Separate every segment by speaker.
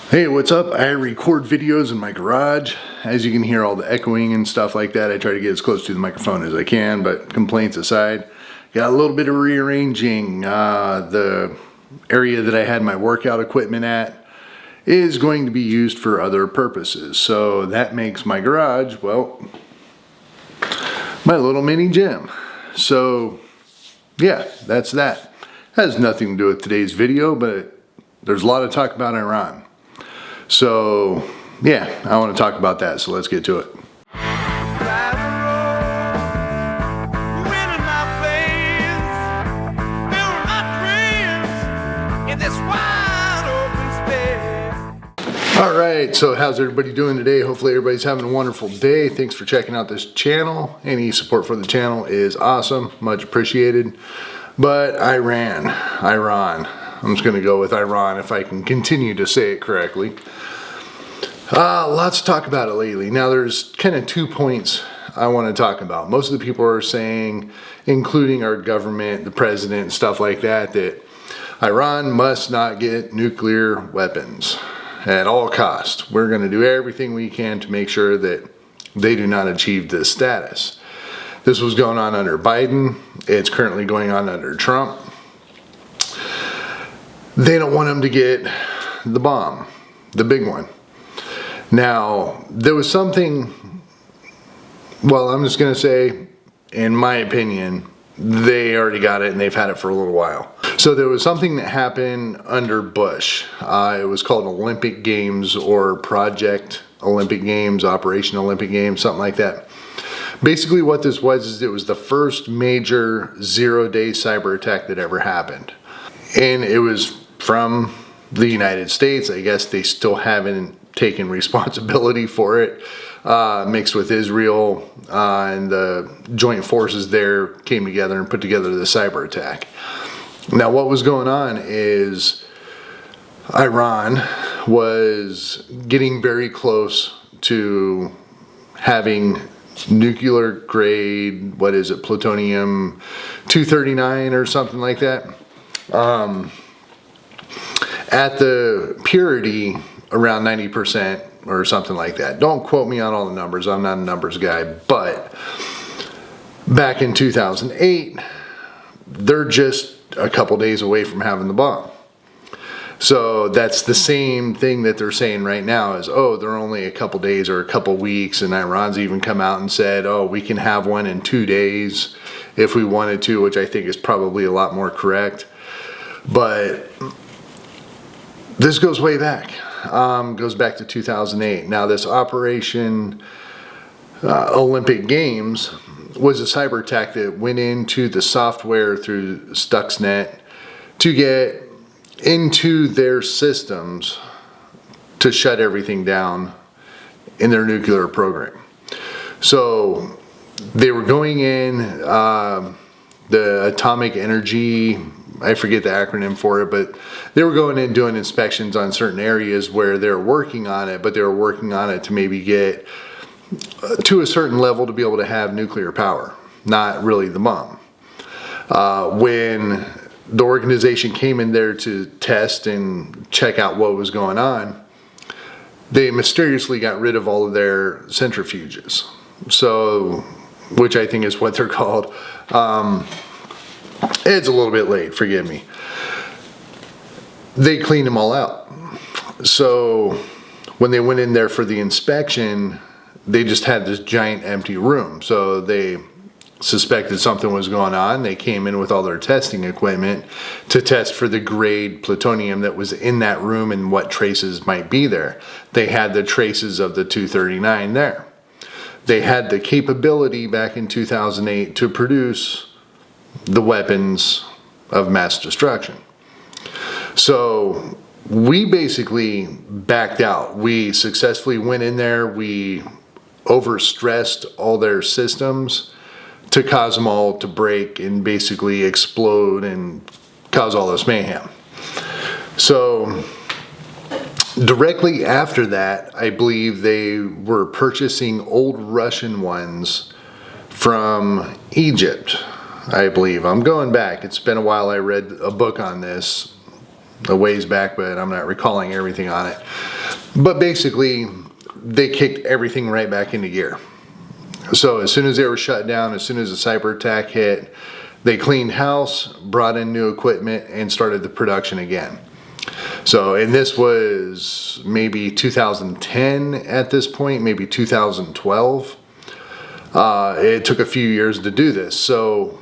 Speaker 1: Hey, what's up? I record videos in my garage. As you can hear all the echoing and stuff like that, I try to get as close to the microphone as I can, but complaints aside, got a little bit of rearranging. The area that I had my workout equipment at is going to be used for other purposes. So that makes my garage, well, my little mini gym. So yeah, that's that. Has nothing to do with today's video, but there's a lot of talk about Iran. So, yeah, I want to talk about that, so let's get to it. Alright, so how's everybody doing today? Hopefully everybody's having a wonderful day. Thanks for checking out this channel. Any support for the channel is awesome, much appreciated. But Iran, I'm just going to go with Iran if I can continue to say it correctly. Lots to talk about it lately. Now there's kind of 2 points I want to talk about. Most of the people are saying, including our government, the president, and stuff like that, that Iran must not get nuclear weapons at all costs. We're going to do everything we can to make sure that they do not achieve this status. This was going on under Biden. It's currently going on under Trump. They don't want them to get the bomb, the big one. Now, there was something, well, I'm just going to say, in my opinion, they already got it and they've had it for a little while. So there was something that happened under Bush. It was called Olympic Games or Project Olympic Games, Operation Olympic Games, something like that. Basically what this was is it was the first major zero-day cyber attack that ever happened. And it was from the United States. I guess they still haven't taken responsibility for it, mixed with Israel, and the joint forces there came together and put together the cyber attack. Now what was going on is Iran was getting very close to having nuclear grade, what is it, plutonium 239 or something like that. At the purity around 90% or something like that. Don't quote me on all the numbers, I'm not a numbers guy, but back in 2008, they're just a couple days away from having the bomb. So that's the same thing that they're saying right now is, oh, they're only a couple days or a couple weeks, and Iran's even come out and said, oh, we can have one in 2 days if we wanted to, which I think is probably a lot more correct. But this goes way back. Goes back to 2008. Now this Operation Olympic Games was a cyber attack that went into the software through Stuxnet to get into their systems to shut everything down in their nuclear program. So they were going in, the atomic energy, I forget the acronym for it, but they were going in doing inspections on certain areas where they're working on it, but they were working on it to maybe get to a certain level to be able to have nuclear power, not really the bomb. When the organization came in there to test and check out what was going on, they mysteriously got rid of all of their centrifuges. So, which I think is what they're called. It's a little bit late, forgive me. They cleaned them all out. So when they went in there for the inspection, they just had this giant empty room. So they suspected something was going on. They came in with all their testing equipment to test for the grade plutonium that was in that room and what traces might be there. They had the traces of the 239 there. They had the capability back in 2008 to produce the weapons of mass destruction. So we basically backed out. We successfully went in there. We overstressed all their systems to cause them all to break and basically explode and cause all this mayhem. So directly after that, I believe they were purchasing old Russian ones from Egypt, I believe. I'm going back. It's been a while. I read a book on this a ways back, but I'm not recalling everything on it. But basically, they kicked everything right back into gear. So as soon as they were shut down, as soon as the cyber attack hit, they cleaned house, brought in new equipment, and started the production again. So, and this was maybe 2010 at this point, maybe 2012. It took a few years to do this. So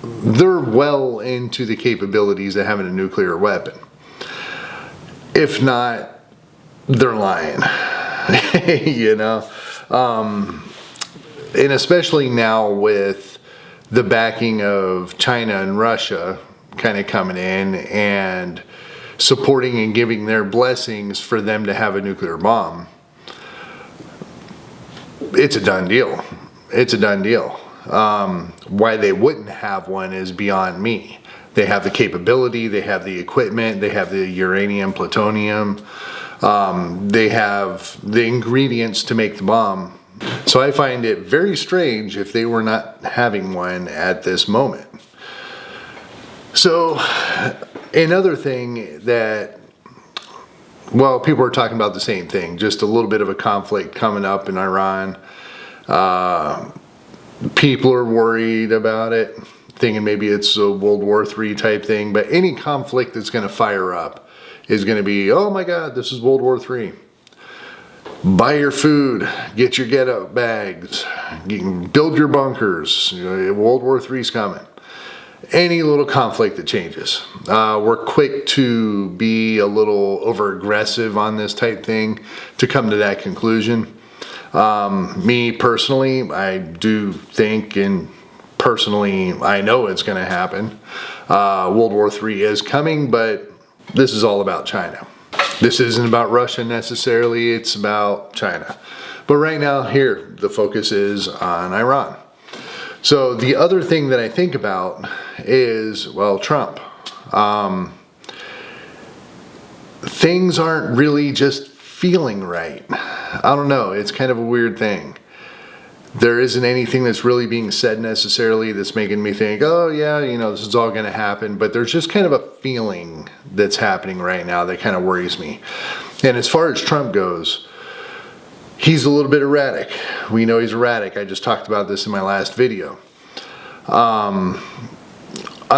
Speaker 1: they're well into the capabilities of having a nuclear weapon. If not, they're lying, you know? And especially now with the backing of China and Russia kind of coming in and supporting and giving their blessings for them to have a nuclear bomb, it's a done deal. It's a done deal. Why they wouldn't have one is beyond me. They have the capability, they have the equipment, they have the uranium, plutonium, they have the ingredients to make the bomb. So I find it very strange if they were not having one at this moment. So another thing that, well, people are talking about the same thing, just a little bit of a conflict coming up in Iran. People are worried about it, thinking maybe it's a World War III type thing, but any conflict that's going to fire up is going to be, oh my God, this is World War III. Buy your food, get your get-up bags, build your bunkers, World War III's coming. Any little conflict that changes. We're quick to be a little over-aggressive on this type thing to come to that conclusion. Me personally, I do think, and personally I know it's going to happen. World War III is coming, but this is all about China. This isn't about Russia necessarily, it's about China. But right now here, the focus is on Iran. So the other thing that I think about is, well, Trump. Things aren't really just feeling right. I don't know, it's kind of a weird thing. There isn't anything that's really being said necessarily that's making me think, oh yeah, you know, this is all going to happen. But there's just kind of a feeling that's happening right now that kind of worries me. And as far as Trump goes, he's a little bit erratic. We know he's erratic. I just talked about this in my last video. On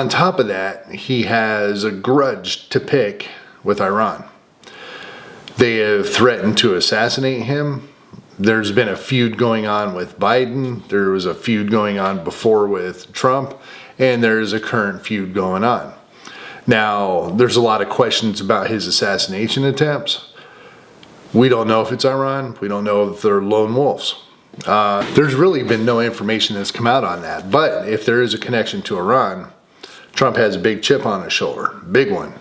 Speaker 1: top of that, he has a grudge to pick with Iran. They have threatened to assassinate him. There's been a feud going on with Biden. There was a feud going on before with Trump, and there's a current feud going on. Now, there's a lot of questions about his assassination attempts. We don't know if it's Iran. We don't know if they're lone wolves. There's really been no information that's come out on that. But if there is a connection to Iran, Trump has a big chip on his shoulder, big one.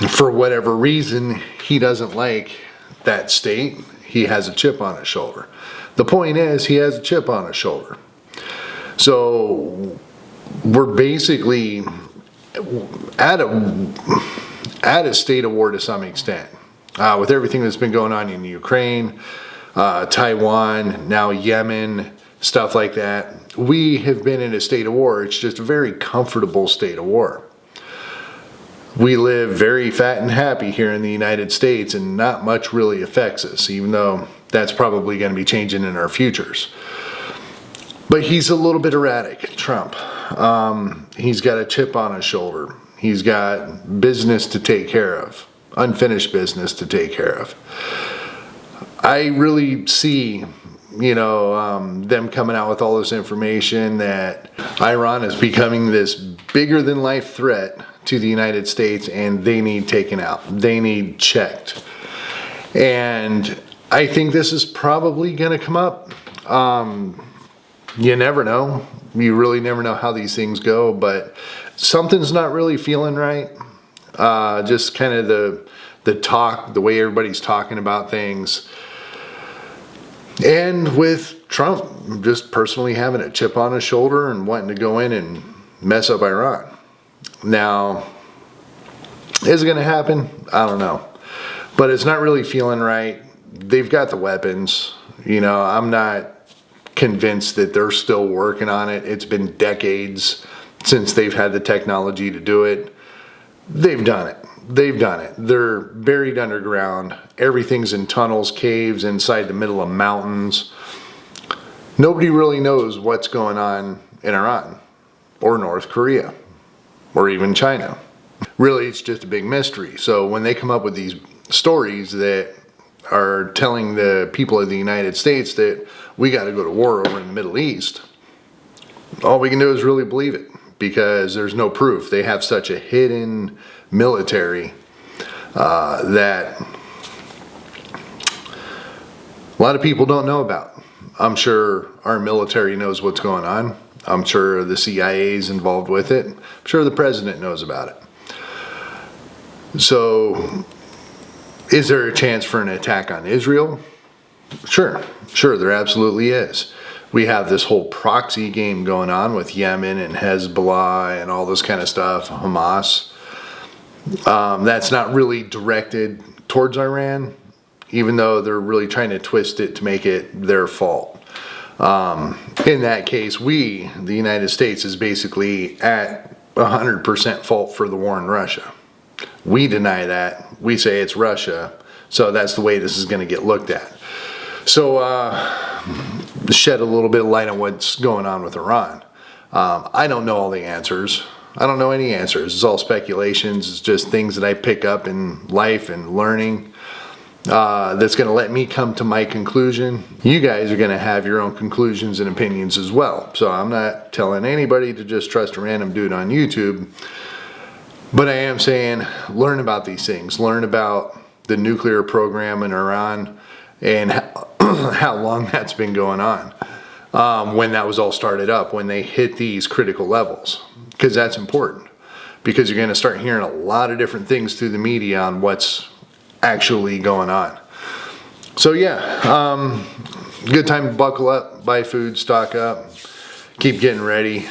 Speaker 1: For whatever reason, he doesn't like that state. He has a chip on his shoulder. The point is, he has a chip on his shoulder. So we're basically at a state of war to some extent. With everything that's been going on in Ukraine, Taiwan, now Yemen, stuff like that. We have been in a state of war. It's just a very comfortable state of war. We live very fat and happy here in the United States, and not much really affects us, even though that's probably going to be changing in our futures. But he's a little bit erratic, Trump. He's got a chip on his shoulder. He's got business to take care of, unfinished business to take care of. I really see, them coming out with all this information that Iran is becoming this bigger than life threat to the United States, and they need taken out. They need checked. And I think this is probably going to come up. You never know. You really never know how these things go, but something's not really feeling right. Just kind of the talk, the way everybody's talking about things. And with Trump just personally having a chip on his shoulder and wanting to go in and mess up Iran. Now, is it going to happen? I don't know. But it's not really feeling right. They've got the weapons. I'm not convinced that they're still working on it. It's been decades since they've had the technology to do it. They've done it. they've done it. They're buried underground. Everything's in tunnels, caves, inside the middle of mountains. Nobody really knows what's going on in Iran or North Korea or even China. Really, it's just a big mystery. So when they come up with these stories that are telling the people of the United States that we got to go to war over in the Middle East, all we can do is really believe it, because there's no proof. They have such a hidden military that a lot of people don't know about. I'm sure our military knows what's going on. I'm sure the CIA is involved with it. I'm sure the president knows about it. So, is there a chance for an attack on Israel? Sure, there absolutely is. We have this whole proxy game going on with Yemen and Hezbollah and all this kind of stuff, Hamas. That's not really directed towards Iran, even though they're really trying to twist it to make it their fault. In that case, the United States, is basically at 100% fault for the war in Russia. We deny that. We say it's Russia. So that's the way this is going to get looked at. So, shed a little bit of light on what's going on with Iran. I don't know all the answers. I don't know any answers. It's all speculations. It's just things that I pick up in life and learning. That's going to let me come to my conclusion. You guys are going to have your own conclusions and opinions as well. So I'm not telling anybody to just trust a random dude on YouTube. But I am saying, learn about these things. Learn about the nuclear program in Iran and how long that's been going on. When that was all started up, when they hit these critical levels. Because that's important. Because you're going to start hearing a lot of different things through the media on what's actually going on. So yeah, good time to buckle up, buy food, stock up, keep getting ready.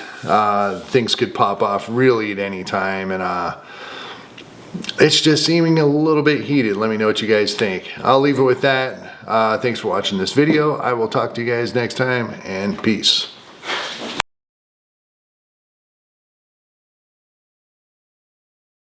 Speaker 1: Things could pop off really at any time, and it's just seeming a little bit heated. Let me know what you guys think. I'll leave it with that. Thanks for watching this video. I will talk to you guys next time, and peace.